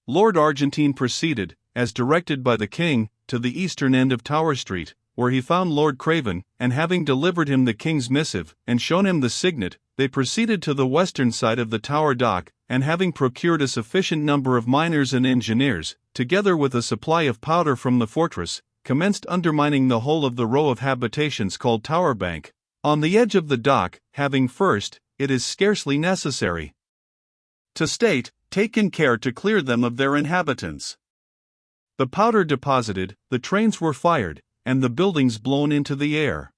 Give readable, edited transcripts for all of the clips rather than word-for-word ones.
Lord Argentine proceeded, as directed by the king, to the eastern end of Tower Street, where he found Lord Craven, and having delivered him the king's missive, and shown him the signet, they proceeded to the western side of the Tower Dock, and having procured a sufficient number of miners and engineers, together with a supply of powder from the fortress, commenced undermining the whole of the row of habitations called Tower Bank, on the edge of the dock, having first, it is scarcely necessary to state, taken care to clear them of their inhabitants. The powder deposited, the trains were fired, and the buildings blown into the air.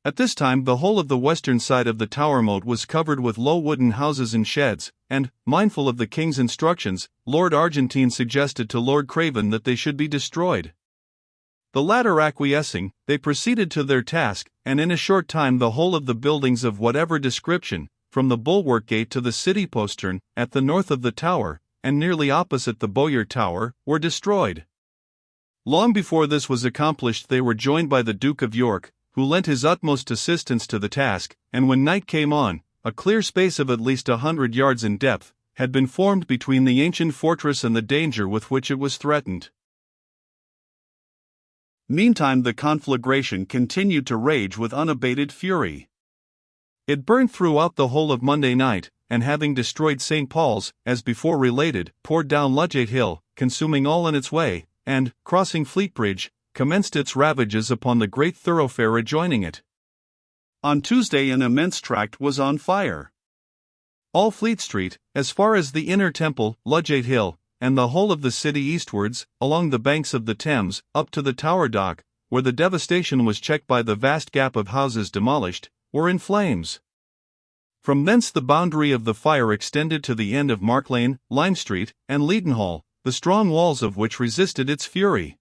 At this time the whole of the western side of the tower moat was covered with low wooden houses and sheds, and, mindful of the king's instructions, Lord Argentine suggested to Lord Craven that they should be destroyed. The latter acquiescing, they proceeded to their task, and in a short time the whole of the buildings of whatever description, from the bulwark gate to the city postern, at the north of the tower, and nearly opposite the Bowyer Tower, were destroyed. Long before this was accomplished they were joined by the Duke of York, who lent his utmost assistance to the task, and when night came on, a clear space of at least 100 yards in depth had been formed between the ancient fortress and the danger with which it was threatened. Meantime the conflagration continued to rage with unabated fury. It burned throughout the whole of Monday night, and having destroyed St. Paul's, as before related, poured down Ludgate Hill, consuming all in its way, and, crossing Fleet Bridge, commenced its ravages upon the great thoroughfare adjoining it. On Tuesday an immense tract was on fire. All Fleet Street, as far as the Inner Temple, Ludgate Hill, and the whole of the city eastwards, along the banks of the Thames, up to the Tower Dock, where the devastation was checked by the vast gap of houses demolished, were in flames. From thence the boundary of the fire extended to the end of Mark Lane, Lime Street, and Leadenhall, the strong walls of which resisted its fury.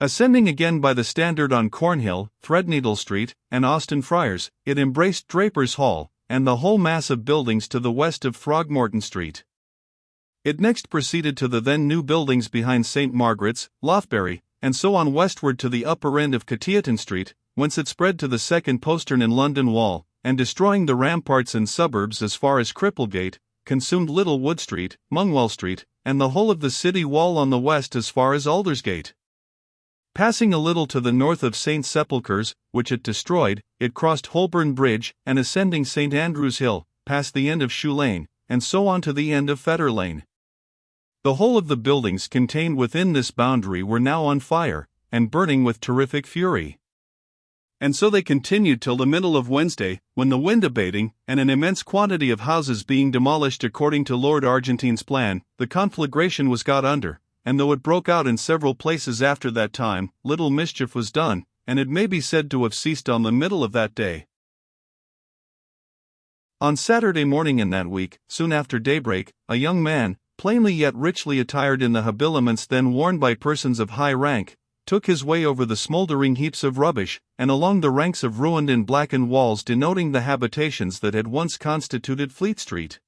Ascending again by the Standard on Cornhill, Threadneedle Street, and Austin Friars, it embraced Draper's Hall, and the whole mass of buildings to the west of Throgmorton Street. It next proceeded to the then new buildings behind St. Margaret's, Lothbury, and so on westward to the upper end of Cateaton Street, whence it spread to the second postern in London Wall, and destroying the ramparts and suburbs as far as Cripplegate, consumed Little Wood Street, Mungwell Street, and the whole of the city wall on the west as far as Aldersgate. Passing a little to the north of St. Sepulchre's, which it destroyed, it crossed Holborn Bridge, and ascending St. Andrew's Hill, past the end of Shoe Lane, and so on to the end of Fetter Lane. The whole of the buildings contained within this boundary were now on fire, and burning with terrific fury. And so they continued till the middle of Wednesday, when the wind abating, and an immense quantity of houses being demolished according to Lord Argentine's plan, the conflagration was got under, and though it broke out in several places after that time, little mischief was done, and it may be said to have ceased on the middle of that day. On Saturday morning in that week, soon after daybreak, a young man, plainly yet richly attired in the habiliments then worn by persons of high rank, took his way over the smouldering heaps of rubbish, and along the ranks of ruined and blackened walls denoting the habitations that had once constituted Fleet Street.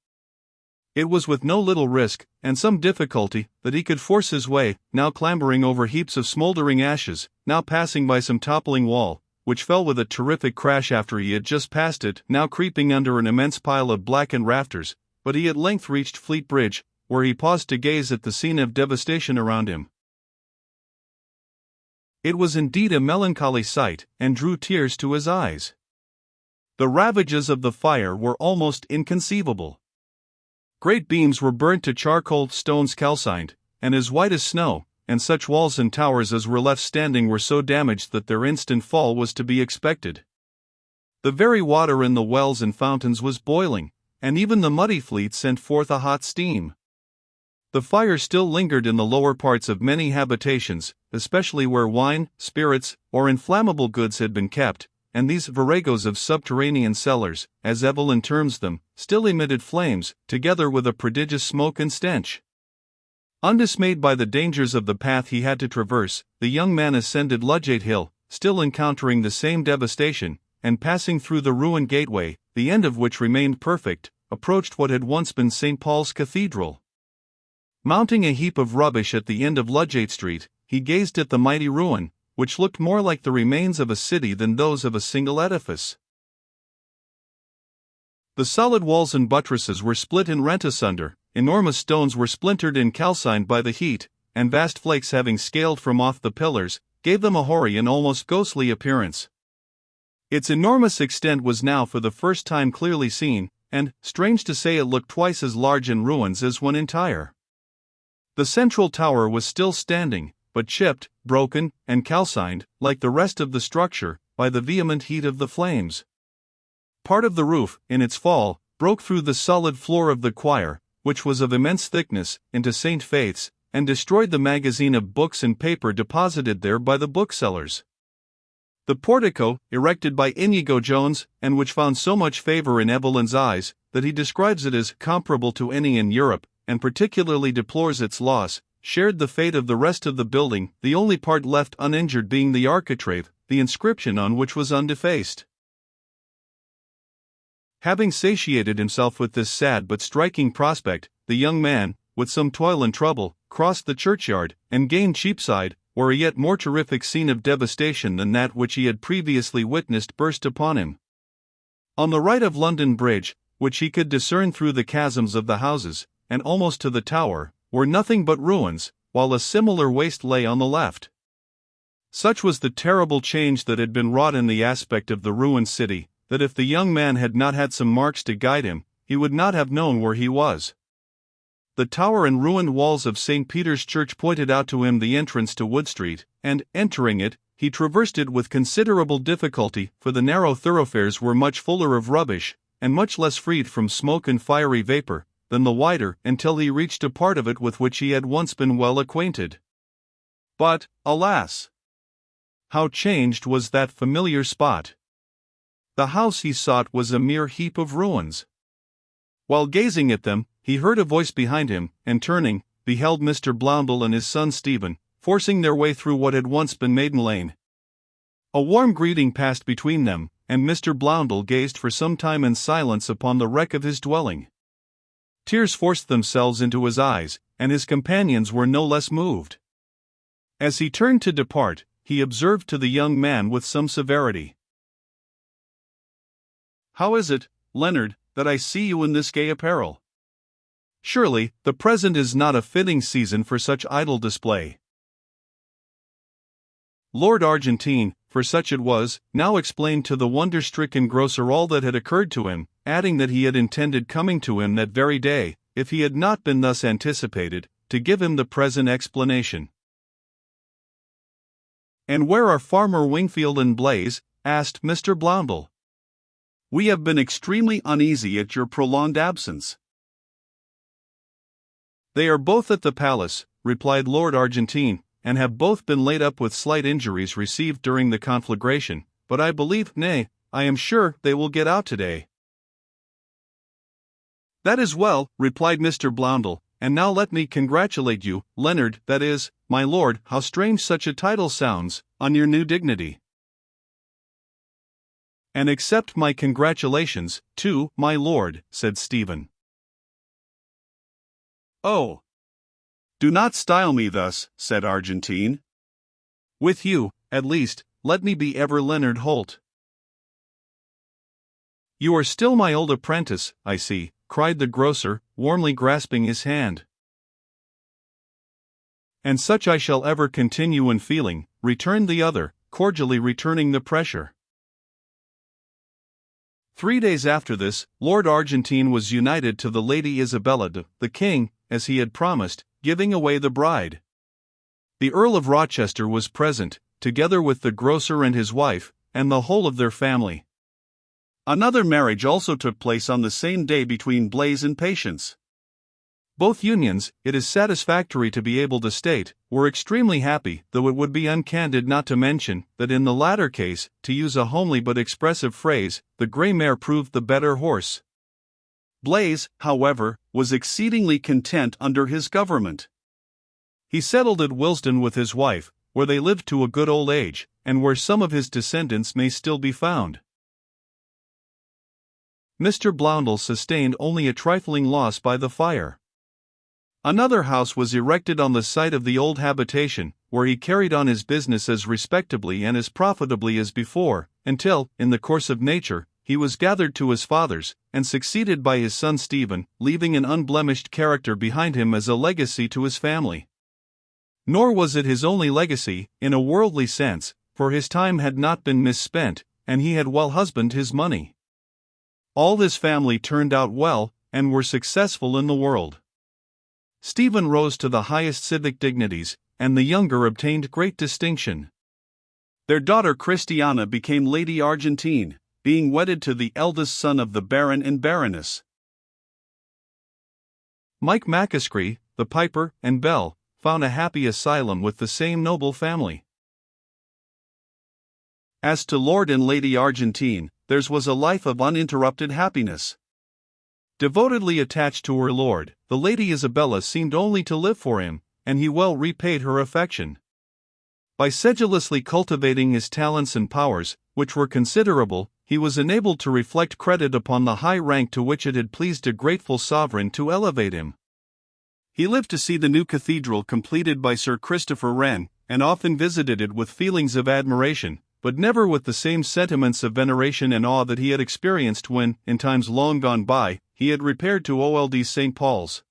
It was with no little risk, and some difficulty, that he could force his way, now clambering over heaps of smouldering ashes, now passing by some toppling wall, which fell with a terrific crash after he had just passed it, now creeping under an immense pile of blackened rafters, but he at length reached Fleet Bridge, where he paused to gaze at the scene of devastation around him. It was indeed a melancholy sight, and drew tears to his eyes. The ravages of the fire were almost inconceivable. Great beams were burnt to charcoal, stones calcined, and as white as snow, and such walls and towers as were left standing were so damaged that their instant fall was to be expected. The very water in the wells and fountains was boiling, and even the muddy Fleet sent forth a hot steam. The fire still lingered in the lower parts of many habitations, especially where wine, spirits, or inflammable goods had been kept, and these viragos of subterranean cellars, as Evelyn terms them, still emitted flames, together with a prodigious smoke and stench. Undismayed by the dangers of the path he had to traverse, the young man ascended Ludgate Hill, still encountering the same devastation, and passing through the ruined gateway, the end of which remained perfect, approached what had once been St. Paul's Cathedral. Mounting a heap of rubbish at the end of Ludgate Street, he gazed at the mighty ruin, which looked more like the remains of a city than those of a single edifice. The solid walls and buttresses were split and rent asunder, enormous stones were splintered and calcined by the heat, and vast flakes having scaled from off the pillars, gave them a hoary and almost ghostly appearance. Its enormous extent was now for the first time clearly seen, and, strange to say, it looked twice as large in ruins as when entire. The central tower was still standing, but chipped, broken, and calcined, like the rest of the structure, by the vehement heat of the flames. Part of the roof, in its fall, broke through the solid floor of the choir, which was of immense thickness, into St. Faith's, and destroyed the magazine of books and paper deposited there by the booksellers. The portico, erected by Inigo Jones, and which found so much favor in Evelyn's eyes, that he describes it as comparable to any in Europe, and particularly deplores its loss, shared the fate of the rest of the building, the only part left uninjured being the architrave, the inscription on which was undefaced. Having satiated himself with this sad but striking prospect, the young man, with some toil and trouble, crossed the churchyard, and gained Cheapside, where a yet more terrific scene of devastation than that which he had previously witnessed burst upon him. On the right of London Bridge, which he could discern through the chasms of the houses, and almost to the tower, were nothing but ruins, while a similar waste lay on the left. Such was the terrible change that had been wrought in the aspect of the ruined city, that if the young man had not had some marks to guide him, he would not have known where he was. The tower and ruined walls of St. Peter's Church pointed out to him the entrance to Wood Street, and, entering it, he traversed it with considerable difficulty, for the narrow thoroughfares were much fuller of rubbish, and much less freed from smoke and fiery vapor, than the wider, until he reached a part of it with which he had once been well acquainted. But, alas! How changed was that familiar spot! The house he sought was a mere heap of ruins. While gazing at them, he heard a voice behind him, and turning, beheld Mr. Bloundell and his son Stephen, forcing their way through what had once been Maiden Lane. A warm greeting passed between them, and Mr. Bloundell gazed for some time in silence upon the wreck of his dwelling. Tears forced themselves into his eyes, and his companions were no less moved. As he turned to depart, he observed to the young man with some severity, "How is it, Leonard, that I see you in this gay apparel? Surely, the present is not a fitting season for such idle display." Lord Argentine, for such it was, now explained to the wonder-stricken grocer all that had occurred to him, adding that he had intended coming to him that very day, if he had not been thus anticipated, to give him the present explanation. "And where are Farmer Wingfield and Blaze?" asked Mr. Bloundell. "We have been extremely uneasy at your prolonged absence." "They are both at the palace," replied Lord Argentine, "and have both been laid up with slight injuries received during the conflagration, but I believe, nay, I am sure, they will get out today." "That is well," replied Mr. Bloundell, "and now let me congratulate you, Leonard, that is, my lord, how strange such a title sounds, on your new dignity." "And accept my congratulations, too, my lord," said Stephen. "Oh! Do not style me thus," said Argentine. "With you, at least, let me be ever Leonard Holt." "You are still my old apprentice, I see," cried the grocer, warmly grasping his hand. "And such I shall ever continue in feeling," returned the other, cordially returning the pressure. 3 days after this, Lord Argentine was united to the Lady Isabella the King, as he had promised, giving away the bride. The Earl of Rochester was present, together with the grocer and his wife, and the whole of their family. Another marriage also took place on the same day between Blaze and Patience. Both unions, it is satisfactory to be able to state, were extremely happy, though it would be uncandid not to mention that in the latter case, to use a homely but expressive phrase, the grey mare proved the better horse. Blaze, however, was exceedingly content under his government. He settled at Willesden with his wife, where they lived to a good old age, and where some of his descendants may still be found. Mr. Bloundell sustained only a trifling loss by the fire. Another house was erected on the site of the old habitation, where he carried on his business as respectably and as profitably as before, until, in the course of nature, he was gathered to his fathers, and succeeded by his son Stephen, leaving an unblemished character behind him as a legacy to his family. Nor was it his only legacy, in a worldly sense, for his time had not been misspent, and he had well husbanded his money. All his family turned out well, and were successful in the world. Stephen rose to the highest civic dignities, and the younger obtained great distinction. Their daughter Christiana became Lady Argentine, being wedded to the eldest son of the Baron and Baroness. Mike McAskey, the piper, and Belle found a happy asylum with the same noble family. As to Lord and Lady Argentine, theirs was a life of uninterrupted happiness. Devotedly attached to her lord, the Lady Isabella seemed only to live for him, and he well repaid her affection. By sedulously cultivating his talents and powers, which were considerable, he was enabled to reflect credit upon the high rank to which it had pleased a grateful sovereign to elevate him. He lived to see the new cathedral completed by Sir Christopher Wren, and often visited it with feelings of admiration, but never with the same sentiments of veneration and awe that he had experienced when, in times long gone by, he had repaired to old St. Paul's.